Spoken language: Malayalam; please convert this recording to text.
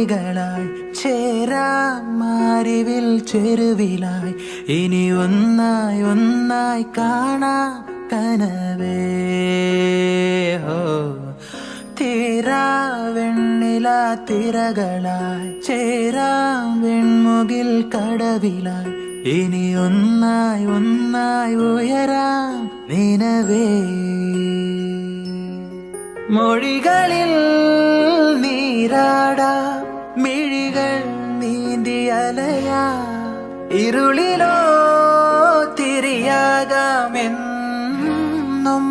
മൊഴികളായി ചേരാം മാറിവിൽ ചെരുവിലായി ഇനി ഒന്നായി ഒന്നായി കാണാം കനവേ ഹോ തീരാ വെണ്ണില തിരകളായി ചേരാം വെൺമുകിൽ കടവിലായി ഇനി ഒന്നായി ഒന്നായി ഉയരാം നിനവേ മൊഴികളിൽ നീരാടാ മിഴികൾ നീന്തി അലയാ ഇരുളിലോ തിരിയാകാമെന്നും